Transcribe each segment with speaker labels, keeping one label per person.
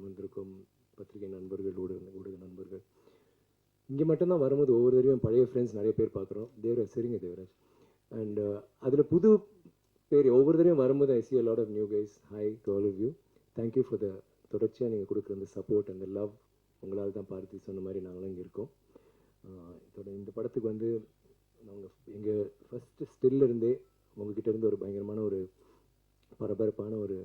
Speaker 1: வந்திருக்கும் பத்திரிகை நண்பர்கள், ஊடக நண்பர்கள். இங்கே மட்டும்தான் வரும்போது ஒவ்வொரு தடவையும் பழைய ஃப்ரெண்ட்ஸ் நிறைய பேர் பார்க்குறோம். தேவராஜ், சரிங்க தேவராஜ். அண்ட் அதில் புது பேர் ஒவ்வொரு தடவையும் வரும்போது I see a lot of new guys. Hi to all of you. Thank you for the தொடர்ச்சியாக நீங்கள் கொடுக்குற அந்த சப்போர்ட் அந்த லவ். உங்களால் தான் பார்த்து சொன்ன மாதிரி நாங்களும் இங்கே இருக்கோம். இதோட இந்த படத்துக்கு வந்து நாங்கள் எங்கள் ஃபஸ்ட்டு ஸ்டில்லிருந்தே உங்ககிட்ட இருந்து ஒரு பயங்கரமான ஒரு பரபரப்பான ஒரு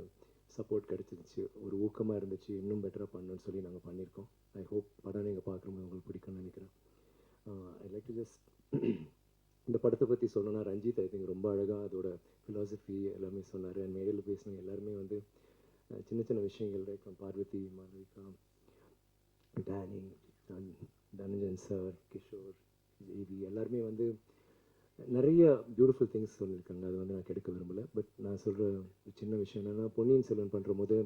Speaker 1: சப்போர்ட் கிடச்சிருந்துச்சு, ஒரு ஊக்கமாக இருந்துச்சு, இன்னும் பெட்டராக பண்ணணும்னு சொல்லி நாங்கள் பண்ணியிருக்கோம். ஐ ஹோப் படம் நீங்கள் பார்க்குறோம் உங்களுக்கு பிடிக்கும்னு நினைக்கிறேன். ஐ லைக் டு ஜஸ்ட் இந்த படத்தை பற்றி சொல்லணும்னா ரஞ்சித் ஐ திங்க் ரொம்ப அழகாக அதோட ஃபிலாசபி எல்லாமே சொன்னார். அண்ட் மேடையில் பேசினவங்க எல்லாருமே வந்து சின்ன சின்ன விஷயங்கள் like Parvathy, Malavika, Danny, Dhananjan sir, Kishore, Jaivi எல்லாருமே வந்து நிறைய பியூட்டிஃபுல் திங்ஸ் சொல்லியிருக்காங்க. அது வந்து நான் கெடுக்க விரும்பலை. பட் நான் சொல்கிற சின்ன விஷயம் என்னென்னா, பொன்னியின் செல்வன் பண்ணுற போது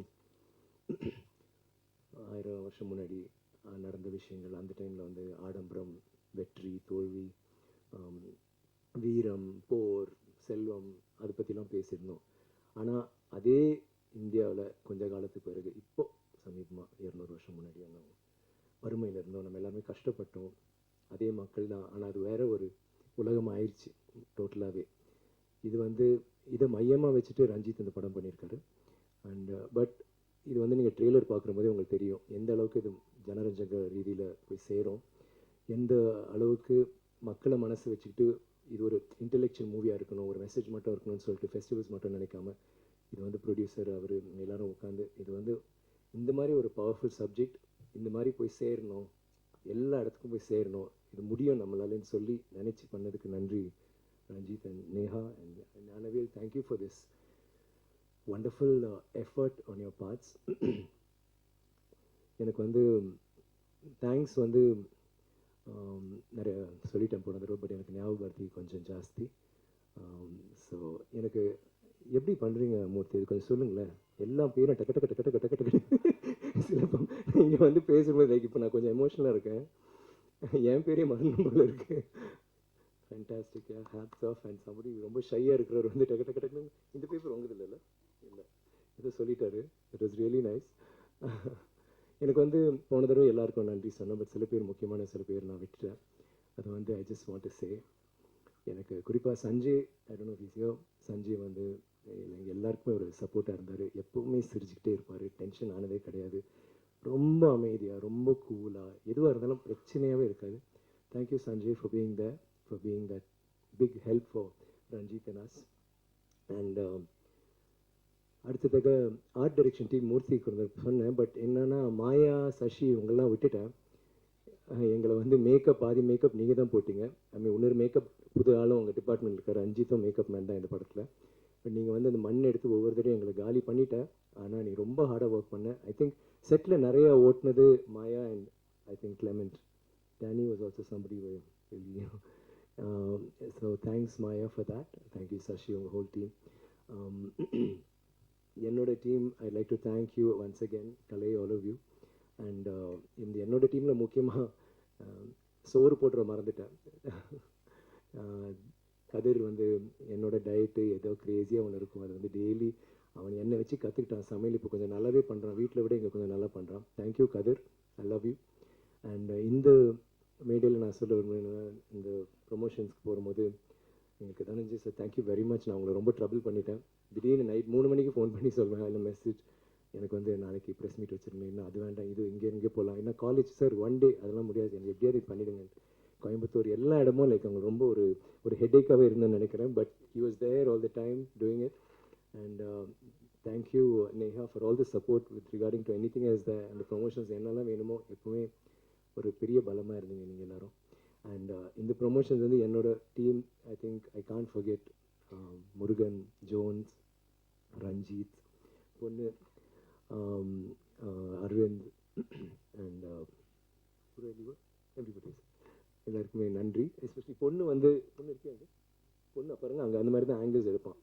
Speaker 1: 1000 வருஷம் முன்னாடி நடந்த விஷயங்கள், அந்த டைமில் வந்து ஆடம்பரம், வெற்றி, தோல்வி, வீரம், போர், செல்வம், அதை பற்றிலாம் பேசியிருந்தோம். ஆனால் அதே இந்தியாவில் கொஞ்ச காலத்துக்கு பிறகு இப்போது சமீபமாக 200 வருஷம் முன்னாடி அந்த வறுமையில் இருந்தோம், நம்ம எல்லாருமே கஷ்டப்பட்டோம். அதே மக்கள் தான். ஆனால் அது வேற ஒரு உலகம் ஆயிடுச்சு டோட்டலாகவே. இது வந்து இதை மையமாக வச்சுட்டு ரஞ்சித் இந்த படம் பண்ணியிருக்காரு. அண்ட் பட் இது வந்து நீங்கள் ட்ரெய்லர் பார்க்குற போதே உங்களுக்கு தெரியும் எந்த அளவுக்கு இது ஜனரஞ்சக ரீதியில் போய் சேரும், எந்த அளவுக்கு மக்களை மனசு வச்சுக்கிட்டு இது ஒரு இன்டெலெக்சுவல் மூவியாக இருக்கணும், ஒரு மெசேஜ் மட்டும் இருக்கணும்னு சொல்லிட்டு ஃபெஸ்டிவல்ஸ் மட்டும் நினைக்காம இது வந்து ப்ரொடியூசர் அவர் எல்லோரும் உட்காந்து இது வந்து இந்த மாதிரி ஒரு பவர்ஃபுல் சப்ஜெக்ட் இந்த மாதிரி போய் சேரணும், எல்லா இடத்துக்கும் போய் சேரணும், இது முடியும் நம்மளாலன்னு சொல்லி நினச்சி பண்ணதுக்கு நன்றி Ranjith and Neha and Gnanavel. Thank you for this wonderful effort on your parts. எனக்கு வந்து தேங்க்ஸ் வந்து நிறைய சொல்லிட்டேன் போன தடவை, பட் எனக்கு ஞாபகப்படுத்தி கொஞ்சம் ஜாஸ்தி. ஸோ எனக்கு எப்படி பண்ணுறீங்க மூர்த்தி, இது கொஞ்சம் சொல்லுங்களேன். எல்லா பேரும் டக்கு டக்கு டக்கு டக்கு டக்கு டக்கு சிலப்போ நீங்கள் வந்து பேசும்போது லைக் இப்போ நான் கொஞ்சம் எமோஷ்னலாக இருக்கேன், என் பேரே மறந்து போல இருக்கு. ஃபேண்டாஸ்டிக்காக ஹேட்ஸ் ஆஃப். அண்ட் சம்படி ரொம்ப ஷையாக இருக்கிறவர் வந்து டக்கு டக்கு டக்குன்னு இந்த பேப்பர் உங்கது இல்லை இல்லை இதை சொல்லிட்டாரு. It was really nice. எனக்கு வந்து போன தடவை எல்லாருக்கும் நன்றி சொன்னேன், பட் சில பேர் முக்கியமான சில பேர் நான் விட்டுட்டேன். அது வந்து I just want to say, எனக்கு குறிப்பாக சஞ்சய், ஐ don't know if you, Sanjay வந்து எங்கள் எல்லாருக்குமே ஒரு சப்போர்ட்டாக இருந்தார். எப்போவுமே சிரிச்சுக்கிட்டே இருப்பார், டென்ஷன் ஆனதே கிடையாது, ரொம்ப அமைதியாக, ரொம்ப கூலாக, எதுவாக இருந்தாலும் பிரச்சனையாகவே இருக்காது. Thank you Sanjay for being the for being that big help for Ranjith and us. And அடுத்ததாக ஆர்ட் டைரக்ஷன் டீம் மூர்த்தி கொடுத்த சொன்னேன், பட் என்னென்னா மாயா, சசி இவங்கெல்லாம் விட்டுட்டேன். எங்களை வந்து மேக்கப், பாதி மேக்கப் நீங்கள் தான் போட்டிங்க. ஐ மீன் இன்னொரு மேக்கப் புது ஆளும் உங்கள் டிபார்ட்மெண்ட் இருக்கார், ரஞ்சித்தும் மேக்கப் மேன் தான் இந்த படத்தில். பட் நீங்கள் வந்து அந்த மண் எடுத்து ஒவ்வொரு தடையும் எங்களை காலி பண்ணிட்டேன். ஆனால் நீ ரொம்ப ஹார்டாக ஒர்க் பண்ண. ஐ திங்க் செட்டில் நிறையா ஓட்டுனது Maya and I think Clement. Danny was also somebody வெளியே. So thanks Maya for that. Thank you Sasi, உங்கள் ஹோல் டீம். என்னோட team I like to thank you once again, Kalai, all of you. And இந்த என்னோடய டீமில் முக்கியமாக சோறு போட்டுற மறந்துட்டேன். கதிர் வந்து என்னோட டயட்டு ஏதோ க்ரேஸியாக ஒன்று இருக்கும், அது வந்து டெய்லி அவன் என்னை வச்சு கற்றுக்கிட்டான் சமையல். இப்போ கொஞ்சம் நல்லாவே பண்ணுறான், வீட்டில் விட இங்கே கொஞ்சம் நல்லா பண்ணுறான். Thank you Kathir, I love you. And இந்த மேடையில் நான் சொல்ல விரும்புகிறேன், இந்த ப்ரொமோஷன்ஸ்க்கு போகும்போது எனக்கு Dhananjay sir thank you very much. நான் உங்களை ரொம்ப ட்ரபிள் பண்ணிட்டேன். திடீர்னு நைட் 3 மணிக்கு ஃபோன் பண்ணி சொல்வேன், இல்லை மெசேஜ், எனக்கு வந்து நாளைக்கு ப்ரெஸ் மீட் வச்சுருந்தேன், இன்னும் அது வேண்டாம், இது இங்கே போகலாம், என்ன காலேஜ் சார், ஒன் டே அதெல்லாம் முடியாது, எனக்கு எப்படியாவது பண்ணிவிடுங்க. கோயம்புத்தூர் எல்லா இடமும் லைக் அவங்க ரொம்ப ஒரு ஹெட்டேக்காகவே இருந்தேன்னு நினைக்கிறேன். But he was there all the time doing it. And thank you Neha for all the support with regarding to anything as the அந்த ப்ரொமோஷன்ஸ் என்னெல்லாம் வேணுமோ எப்போவுமே ஒரு பெரிய பலமாக இருந்தீங்க நீங்கள் எல்லோரும். அண்ட் இந்த ப்ரொமோஷன்ஸ் வந்து என்னோட team, I think I can't forget Murugan, Jones, Ranjith, பொண்ணு, அரவிந்த் அண்ட் எவ்ரிபடி, எல்லாருக்குமே நன்றி. எஸ்பெஷலி பொண்ணு இருக்கேன், பொண்ணு பாருங்க அங்கே அந்த மாதிரி தான் ஆங்கிள்ஸ் எடுப்பான்.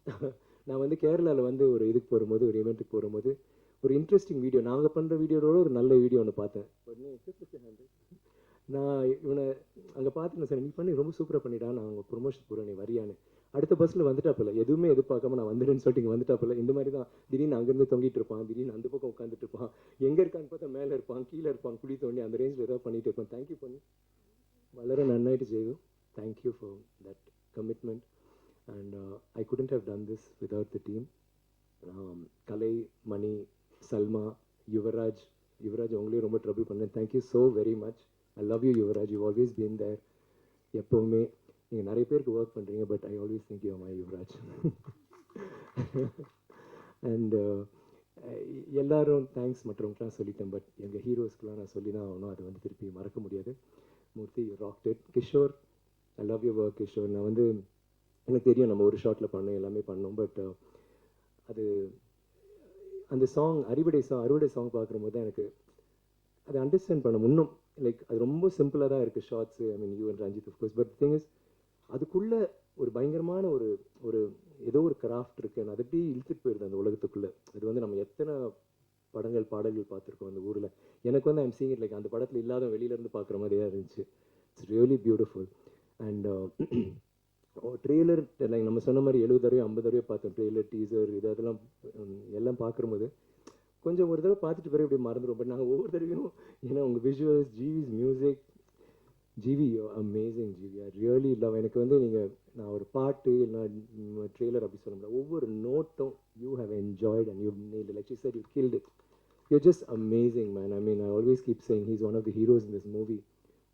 Speaker 1: நான் வந்து கேரளாவில் வந்து ஒரு இதுக்கு போகும்போது, ஒரு ஈவெண்ட்டுக்கு போகும்போது ஒரு இன்ட்ரெஸ்டிங் வீடியோ, நாங்கள் பண்ணுற வீடியோட ஒரு நல்ல வீடியோ ஒன்று பார்த்தேன். நான் இவனை அங்கே பார்த்துன்னு சார், நீ பண்ணி ரொம்ப சூப்பராக பண்ணிட்டா, நான் அவங்க ப்ரொமோஷன் போகிறேன், நீ வரியான்னு. அடுத்த பஸ்ஸில் வந்துட்டாப்பில்ல, எதுவுமே எதிர்பார்க்காம நான் வந்துடுன்னு சொல்லிட்டு இங்கே வந்துட்டாப்பில்ல. இந்த மாதிரி தான் திடீர்னு அங்கேருந்து தொங்கிட்டு இருப்பான், திடீர்னு அந்த பக்கம் உட்காந்துட்டு இருப்பான், எங்கே இருக்கான்னு பார்த்தா மேலே இருப்பான், கீழே இருப்பான், குழி தோண்டி அந்த ரேஞ்சில் ஏதாவது பண்ணிட்டு இருப்பான். தேங்க்யூ பண்ணி വളരെ നന്നായിട്ട് ചെയ്തു. Thank you for that commitment and I couldn't have done this without the team. Kalai, Mani, Salma, Yuvaraj. Yuvaraj உங்களையும் ரொம்ப ட்ரபிள் பண்ணேன். Thank you so very much. I love you Yuvaraj. You always been there. எப்போவுமே நீங்கள் நிறைய பேருக்கு ஒர்க் பண்ணுறீங்க, but I always think you my Yuvaraj. And எல்லாரும் thanks மற்றவங்களுக்குலாம் சொல்லிட்டேன், பட் எங்கள் ஹீரோஸ்க்குலாம் நான் சொல்லி தான் ஆகணும். அது வந்து திருப்பி மறக்க முடியாது. Murthy, you rocked it. Kishore, I love you work Kishore. நான் வந்து எனக்கு தெரியும் நம்ம ஒரு ஷாட்டில் பண்ணோம், எல்லாமே பண்ணோம், பட் அது அந்த சாங் அறுவடை சாங் பார்க்கும்போது தான் எனக்கு அதை அண்டர்ஸ்டாண்ட் பண்ண இன்னும் லைக் அது ரொம்ப சிம்பிளாக தான் இருக்குது shorts. I mean you and Ranjith of course, but thing is அதுக்குள்ளே ஒரு பயங்கரமான ஒரு ஒரு ஏதோ ஒரு கிராஃப்ட் இருக்குது. அது அப்படியே இழுத்துட்டு போயிருது அந்த உலகத்துக்குள்ளே. அது வந்து நம்ம எத்தனை படங்கள் பாடல்கள் பார்த்துருக்கோம் அந்த ஊரில். எனக்கு வந்து ஐம் சீங் இட் லைக் அந்த படத்தில் இல்லாத வெளியிலேருந்து பார்க்குற மாதிரியே இருந்துச்சு. It's really beautiful. And trailer like நம்ம சொன்ன மாதிரி 70 தடவை 50 தடவை பார்த்தோம். ட்ரெய்லர், டீசர் அதெல்லாம் எல்லாம் பார்க்கும்போது கொஞ்சம் ஒரு தடவை பார்த்துட்டு பிறகு இப்படி மறந்துடும். பட் நாங்கள் ஒவ்வொரு தடவையும் ஏன்னா உங்கள் visuals, GV's music, GV amazing. GV I really love. எனக்கு வந்து நான் ஒரு பாட்டு இல்லை ட்ரெய்லர் அப்படி சொல்ல முடியாது. ஒவ்வொரு நோட்டும் you have enjoyed and you nailed. Like you said, you killed it. You're just amazing, man. I mean, I always keep saying he's one of the heroes in this movie.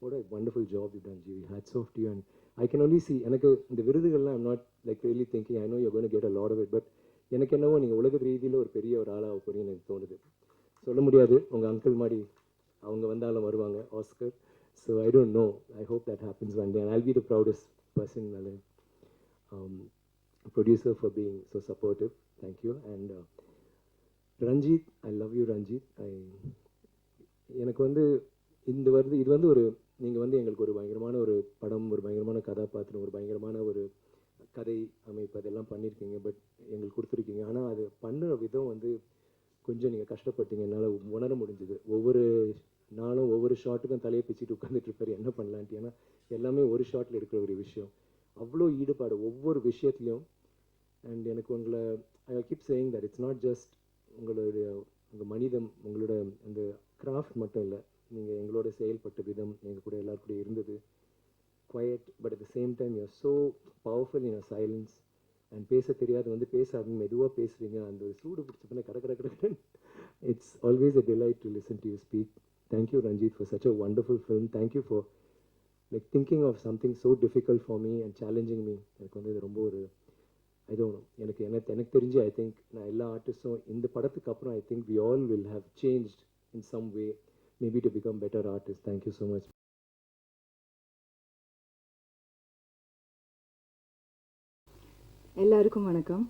Speaker 1: What a wonderful job you've done, Jivi. Hats off to you. And I can only see, எனக்கு இந்த விருதுகள்லாம் I'm not like really thinking, I know you're going to get a lot of it, but எனக்கு என்னவோ நீங்கள் உலக ரீதியில் ஒரு பெரிய ஒரு ஆளாக போகிறீங்கன்னு எனக்கு தோணுது. சொல்ல முடியாது, உங்கள் அங்கிள் மாதிரி அவங்க வந்தாலும் வருவாங்க, Oscar. So I don't know, I hope that happens one day. And I'll be the proudest person in my life. Producer for being so supportive. Thank you. And Ranjith, I love you Ranjith. எனக்கு வந்து இது வந்து ஒரு நீங்கள் வந்து எங்களுக்கு ஒரு பயங்கரமான ஒரு படம், ஒரு பயங்கரமான கதாபாத்திரம், ஒரு பயங்கரமான ஒரு கதை அமைப்பு அதெல்லாம் பண்ணியிருக்கீங்க. பட் எங்களுக்கு கொடுத்துருக்கீங்க. ஆனால் அது பண்ணுற விதம் வந்து கொஞ்சம் நீங்கள் கஷ்டப்பட்டீங்க. என்னால் உணர முடிஞ்சுது. ஒவ்வொரு நாளும் ஒவ்வொரு ஷாட்டுக்கும் தலையை பிச்சுட்டு உட்காந்துட்டு இருப்பார் என்ன பண்ணலான்ட்டு. ஏன்னா எல்லாமே ஒரு ஷாட்டில் இருக்கிற ஒரு விஷயம். அவ்வளோ ஈடுபாடு ஒவ்வொரு விஷயத்துலையும். அண்ட் எனக்கு உங்களை I keep saying that it's not just உங்கள் மனிதம், உங்களோட அந்த கிராஃப்ட் மட்டும் இல்லை, நீங்கள் எங்களோட செயல்பட்ட விதம், எங்கள் கூட எல்லாரும் கூட இருந்தது quiet, but at the same time you are so powerful in a silence. And பேச தெரியாது வந்து பேசாதுன்னு மெதுவாக பேசுவீங்க. அந்த ஒரு சூடு பிடிச்ச பண்ண கடை it's always a delight to listen to you speak. Thank you Ranjith for such a wonderful film. Thank you for like thinking of something so difficult for me and challenging me. எனக்கு வந்து இது ரொம்ப ஒரு எனக்கு தெரிஞ்சு ஐ திங்க் நான் எல்லா ஆர்டிஸ்டும் இந்த படத்துக்கு அப்புறம் I think we all will have changed in some way, maybe to become better artist. Thank you so much.
Speaker 2: எல்லாருக்கும் வணக்கம்.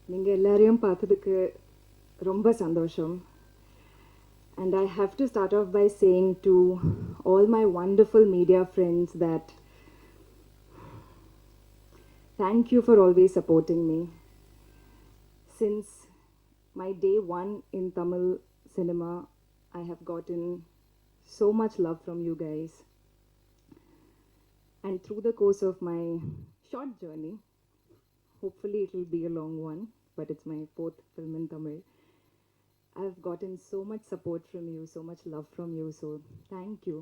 Speaker 2: நீங்கள் எல்லாரையும் பார்த்ததுக்கு ரொம்ப சந்தோஷம். And I have to start off by saying to all my wonderful media friends that thank you for always supporting me. Since my day one in Tamil cinema, I have gotten so much love from you guys. And through the course of my short journey, hopefully it will be a long one, but it's my 4th film in Tamil, I've gotten so much support from you, so much love from you, so thank you.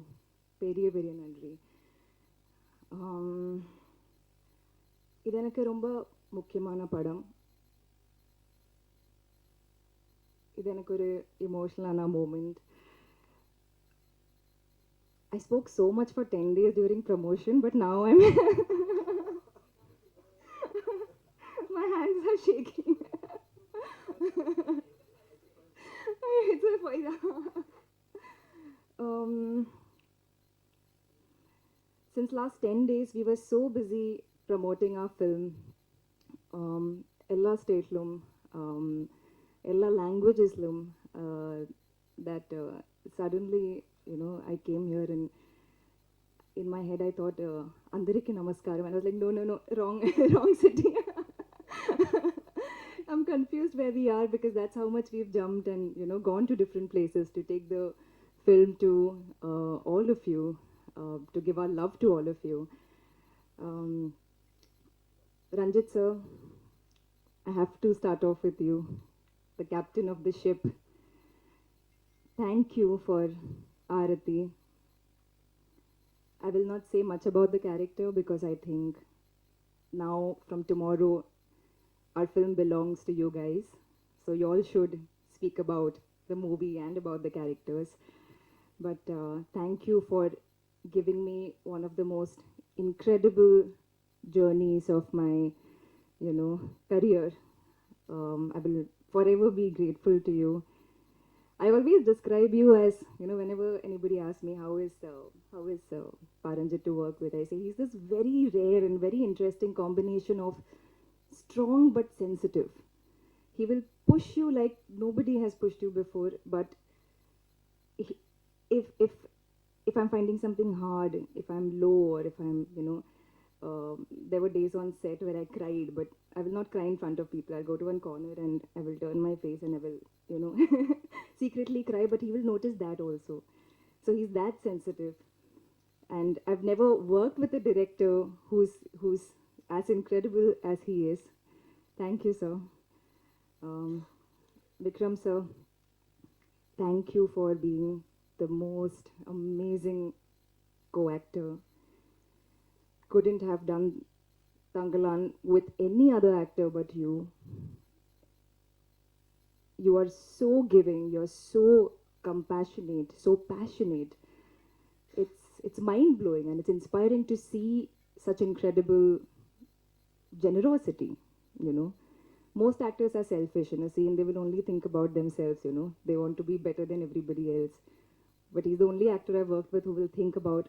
Speaker 2: Periya periya nandri. இது எனக்கு ரொம்ப முக்கியமான படம். இது எனக்கு ஒரு எமோஷனலான moment. I spoke so much for 10 days during promotion, but now my hands are shaking. It's a fire. Since last 10 days, we were so busy promoting our film. Ella stateslum, ella languageslum, that suddenly, you know, I came here and in my head I thought, Andariki Namaskaram. And I was like, no, wrong, wrong city. I'm confused where we are because that's how much we've jumped and, you know, gone to different places to take the film to all of you, to give our love to all of you. Um, Ranjit sir, I have to start off with you, the captain of the ship. Thank you for Arati. I will not say much about the character because I think now from tomorrow our film belongs to you guys. So you all should speak about the movie and about the characters. But thank you for giving me one of the most incredible journeys of my, career. I will forever be grateful to you. I always describe you as, whenever anybody asks me how is Paranjit to work with, I say he's this very rare and very interesting combination of strong but sensitive. He will push you like nobody has pushed you before, but he- if if I'm finding something hard, if I'm low, or if I'm, there were days on set where I cried, but I will not cry in front of people. I'll go to one corner and I will turn my face and I will, secretly cry, but he will notice that also. So he's that sensitive. And I've never worked with a director who's as incredible as he is. Thank you, sir. Um, Vikram, sir, thank you for being the most amazing co-actor. Couldn't have done Tangalan with any other actor but you. You are so giving, you're so compassionate, so passionate. It's mind blowing and it's inspiring to see such incredible generosity, you know. Most actors are selfish in a scene, they will only think about themselves, They want to be better than everybody else. But he's the only actor I've worked with who will think about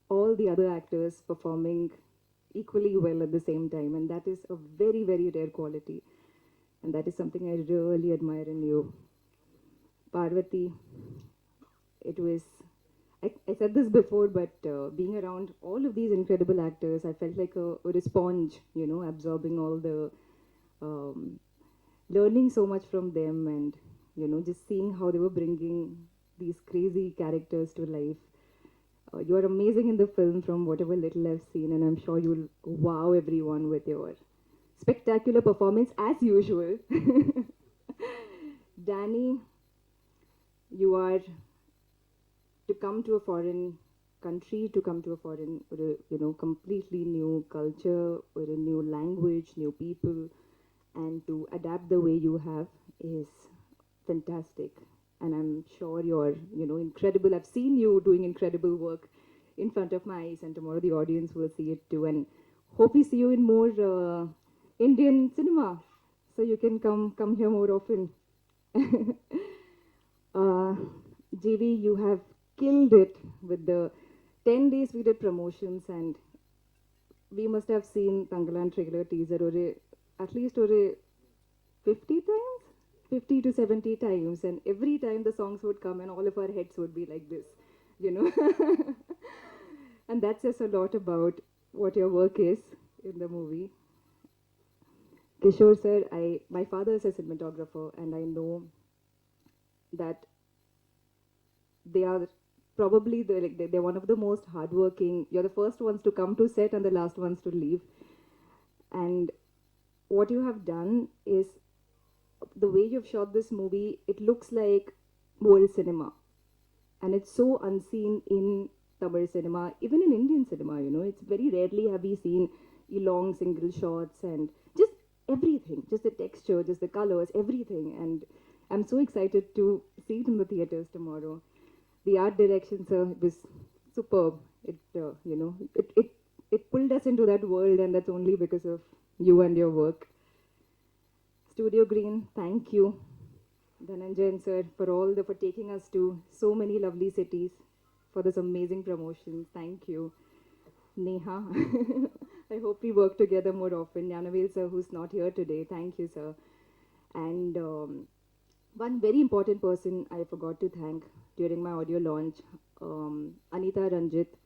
Speaker 2: all the other actors performing equally well at the same time, and that is a very, very rare quality. And that is something I really admire in you. Parvati, it was, I said this before, but being around all of these incredible actors, I felt like a sponge, absorbing all the, learning so much from them, and, just seeing how they were bringing these crazy characters to life. You are amazing in the film from whatever little I've seen, and I'm sure you'll wow everyone with your spectacular performance as usual. Danny, you are to come to a foreign country, to come to a foreign, or a, completely new culture, or a new language, new people, and to adapt the way you have is fantastic. And I'm sure you're, incredible. I've seen you doing incredible work in front of my eyes, and tomorrow the audience will see it too. And hope we see you in more Indian cinema, so you can come here more often. JV, you have killed it with the 10 days we did promotions, and we must have seen Tangalan trailer teaser at least 50 times, 50 to 70 times, and every time the songs would come and all of our heads would be like this, and that says a lot about what your work is in the movie. Kishore sir, my father is a cinematographer, and I know that they are probably they're one of the most hardworking. You're the first ones to come to set and the last ones to leave. And what you have done is the way you've shot this movie. It looks like world cinema, and it's so unseen in Tamil cinema, even in Indian cinema. It's very rarely have we seen long single shots and just everything, just the texture, just the colors, everything. And I'm so excited to see it in the theaters tomorrow. The art direction, sir, was superb. It pulled us into that world, and that's only because of you and your work. Studio Green, thank you, Dhananjayan sir, for taking us to so many lovely cities, for this amazing promotion. Thank you. Neha, I hope we work together more often. Yanavel sir, who's not here today, thank you, sir. And one very important person I forgot to thank during my audio launch, Anita Ranjit,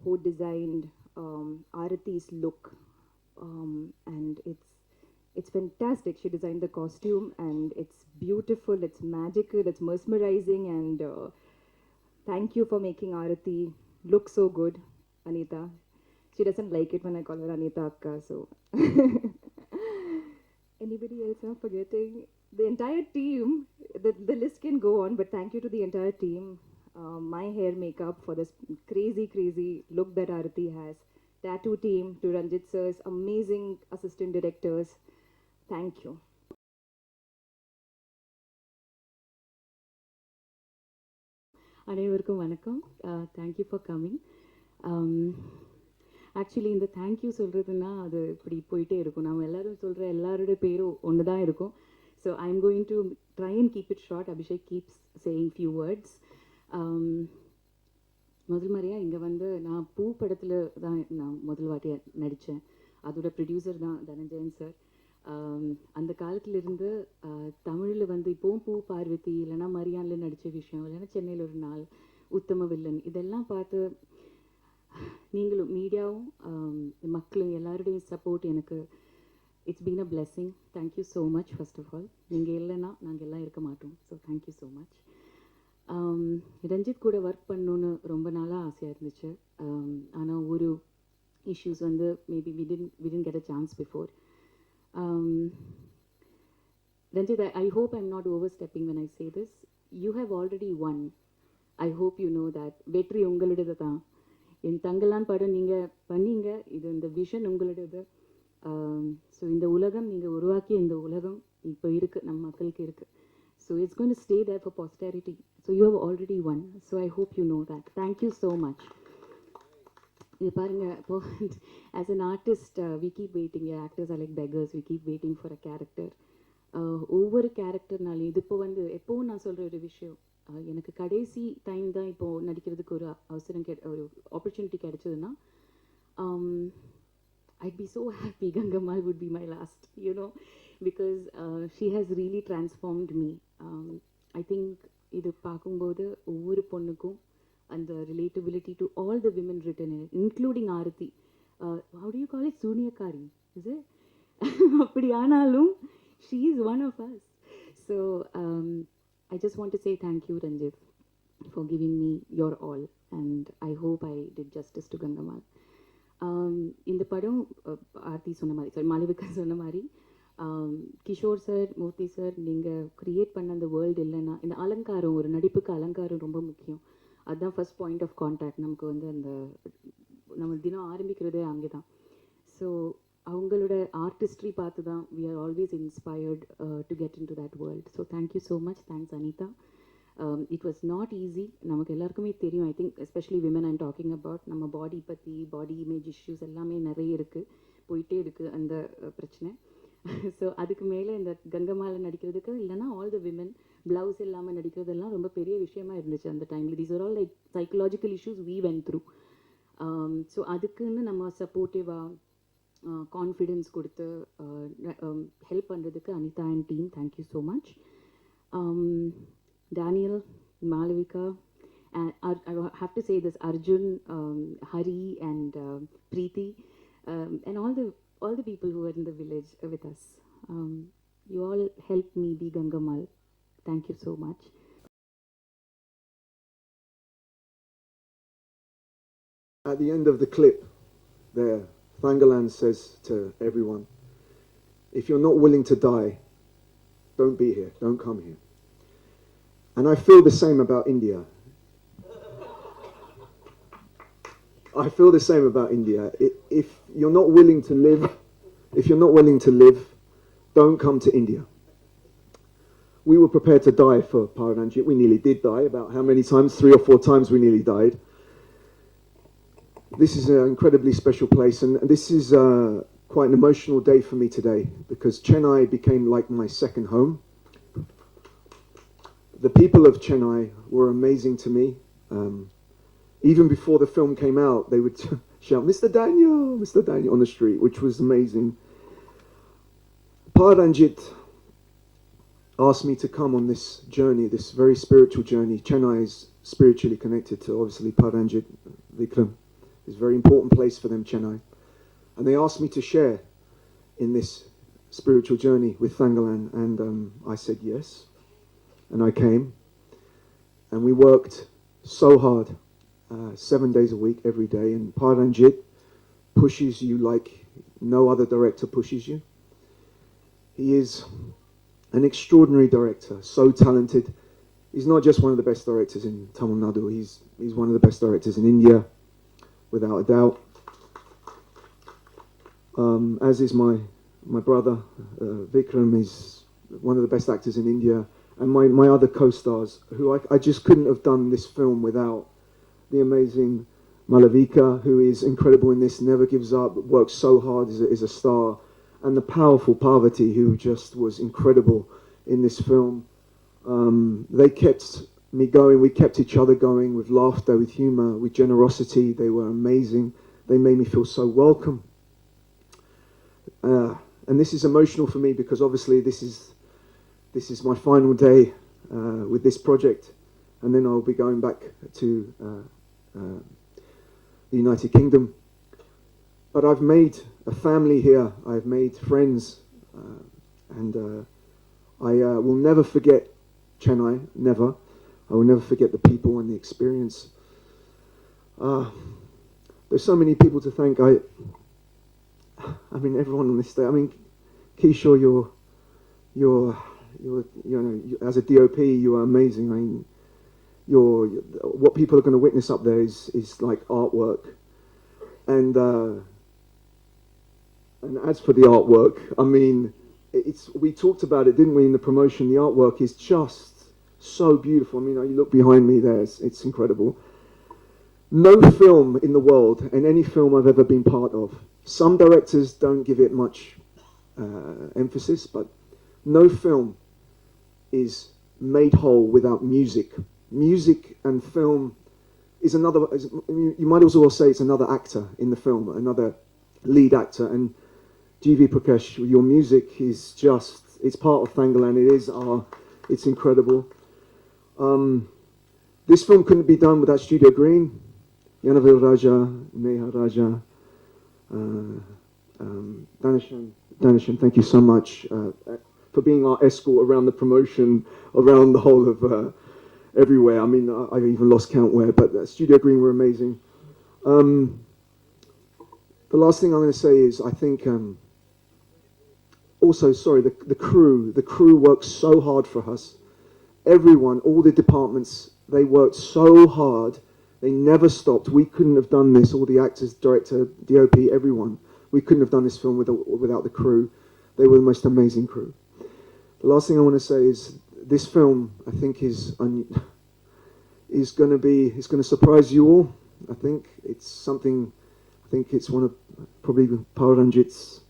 Speaker 2: who designed Arati's look, and it's fantastic. She designed the costume, and it's beautiful, it's magical, it's mesmerizing, and thank you for making Arati look so good, Anita. She doesn't like it when I call her Anita Akka, so. Anybody else I'm forgetting? The entire team, the list can go on, but thank you to the entire team. My hair makeup for this crazy look that Arati has. Tattoo team, to Ranjit sir's amazing assistant directors. Thank you.
Speaker 3: அனைவருக்கும் வணக்கம். Thank you for coming. Actually இந்த thank you சொல்கிறதுனா அது இப்படி போயிட்டே இருக்கும். நம்ம எல்லோரும் சொல்கிற எல்லாரோட பேரும் ஒன்று தான் இருக்கும். So I am going to try and keep it short. Abhishek keeps saying few words. முதல் முறையாக இங்கே வந்து நான் பூ படத்தில் தான் நான் முதல் வாட்டியாக நடித்தேன். அதோட ப்ரொடியூசர் தான் தனஞ்சயன் சார். அந்த காலத்திலிருந்து தமிழில் வந்து இப்போவும் பூ பார்வதி இல்லைனா மரியானில் நடித்த விஷயம், இல்லைன்னா சென்னையில் ஒரு நாள், உத்தம வில்லன், இதெல்லாம் பார்த்து நீங்களும் மீடியாவும் மக்களும் எல்லாருடைய சப்போர்ட் எனக்கு it's been a blessing. Thank you so much. First of all நீங்கள் இல்லைன்னா நாங்கள் எல்லாம் இருக்க மாட்டோம். So thank you so much. Ranjith கூட ஒர்க் பண்ணணுன்னு ரொம்ப நாளாக ஆசையாக இருந்துச்சு. ஆனால் ஒரு இஷ்யூஸ் வந்து maybe we didn't get a chance before. Ranjit, I hope I'm not overstepping when I say this. You have already won. I hope you know that. வெற்றி உங்களுடையது தான். என் தங்கலான் படம் நீங்கள் பண்ணீங்க. இது இந்த விஷன் உங்களுடையது. ஸோ இந்த உலகம் நீங்கள் உருவாக்கிய இந்த உலகம் இப்போ இருக்குது, நம்ம மக்களுக்கு இருக்குது. So it's going to stay there for posterity. So you have already won. So I hope you know that. Thank you so much. இது பாருங்கள், இப்போ as an artist we keep waiting. Actors are like beggars. We keep waiting for a character. ஒவ்வொரு கேரக்டர்னாலையும் இது இப்போ வந்து எப்போவும் நான் சொல்கிற ஒரு விஷயம், எனக்கு கடைசி டைம் தான் இப்போது நடிக்கிறதுக்கு ஒரு அவசரம் ஒரு ஆப்பர்ச்சுனிட்டி கிடைச்சதுன்னா I'd be so happy Gangamal would be my last, because she has really transformed me. I think இது பார்க்கும்போது ஒவ்வொரு பொண்ணுக்கும் அந்த relatability to all the women written in it, including Arati. How do you call it? Sunyakari, is it? அப்படி ஆனாலும் she is one of us. So I just want to say thank you, Ranjit, for giving me your all, and I hope I did justice to Gangamal. இந்த படம் ஆர்த்தி சொன்ன மாதிரி, sorry Malavika சொன்ன மாதிரி, Kishore sir, மூர்த்தி sir, நீங்கள் create பண்ண அந்த world இல்லைன்னா இந்த அலங்காரம், ஒரு நடிப்புக்கு அலங்காரம் ரொம்ப முக்கியம். அதுதான் ஃபர்ஸ்ட் பாயிண்ட் ஆஃப் கான்டாக்ட். நமக்கு வந்து அந்த நம்ம தினம் ஆரம்பிக்கிறதே அங்கே தான். ஸோ அவங்களோட ஆர்டிஸ்ட்ரி பார்த்து தான் we are always inspired to get into that world. So thank you so much. Thanks Anitha. It was not easy. நமக்கு எல்லாருக்குமே தெரியும். I think especially women I'm talking about. நம்ம பாடி பற்றி, பாடி இமேஜ் இஷ்யூஸ் எல்லாமே நிறைய இருக்குது, போயிட்டே இருக்குது அந்த பிரச்சனை. ஸோ அதுக்கு மேலே இந்த கங்கமால நடிக்கிறதுக்கு இல்லைனா ஆல் த விமன் ப்ளவுஸ் இல்லாமல் நடிக்கிறதெல்லாம் ரொம்ப பெரிய விஷயமா இருந்துச்சு அந்த டைமில். These are all like psychological issues we went through. So அதுக்குன்னு நம்ம சப்போர்ட்டிவாக கான்ஃபிடென்ஸ் கொடுத்து ஹெல்ப் பண்ணுறதுக்கு Anitha and team, thank you so much. Daniel, Malavika, and I have to say this, Arjun, Hari, and Preeti, and all the people who are in the village with us. You all helped me be Gangamal. Thank you so much.
Speaker 4: At the end of the clip there, Thangalan says to everyone, if you're not willing to die, don't be here, don't come here. And I feel the same about India. I feel the same about India. If you're not willing to live, don't come to India. We were prepared to die for Paranjit. We nearly did die. About how many times? 3 or 4 times we nearly died. This is an incredibly special place, and this is quite an emotional day for me today, because Chennai became like my second home. The people of Chennai were amazing to me. Even before the film came out, they would shout, Mr. Daniel on the street, which was amazing. Paranjit asked me to come on this journey, this very spiritual journey. Chennai is spiritually connected to, obviously, Paranjit, Vikram. It's a very important place for them, Chennai. And they asked me to share in this spiritual journey with Thangalan, and I said yes. And I came, and we worked so hard, 7 days a week, every day. And Paranjit pushes you like no other director pushes you. He is an extraordinary director, so talented. He's not just one of the best directors in Tamil Nadu, he's one of the best directors in India, without a doubt. As is my brother, Vikram is one of the best actors in India, and my other co-stars, who I just couldn't have done this film without. The amazing Malavika, who is incredible in this, never gives up, works so hard, is a star, and the powerful Parvati, who just was incredible in this film. They kept me going, we kept each other going with laughter, with humour, with generosity. They were amazing. They made me feel so welcome. And this is emotional for me because obviously this is my final day with this project, and then I'll be going back to the United Kingdom. But I've made a family here. I've made friends, and I will never forget Chennai. Never. I will never forget the people and the experience. There's so many people to thank. I mean, everyone on this day. I mean, Kishore, you know, as a DOP, you are amazing. I mean, what people are going to witness up there is like artwork, and as for the artwork, I mean, we talked about it, didn't we, in the promotion? The artwork is just so beautiful. I mean, you look behind me there; it's incredible. No film in the world, and any film I've ever been part of, some directors don't give it much emphasis, but no film is made whole without music. Music and film is another, you might also well say it's another actor in the film, another lead actor. And G.V. Prakash, your music is just, it's part of Thangalan. It's incredible. This film couldn't be done without Studio Green, Yanavil Raja, Neha Raja, Danishan, thank you so much for being our escort around the promotion, around the whole of everywhere. I mean, I even lost count where, but Studio Green were amazing. The last thing I'm going to say is I think also, sorry, the crew worked so hard for us. Everyone, all the departments, they worked so hard. They never stopped. We couldn't have done this. All the actors, director, DOP, everyone. We couldn't have done this film without the crew. They were the most amazing crew. The last thing I want to say is this film, I think, is going to surprise you all. I think it's something. I think it's one of probably Paranjit's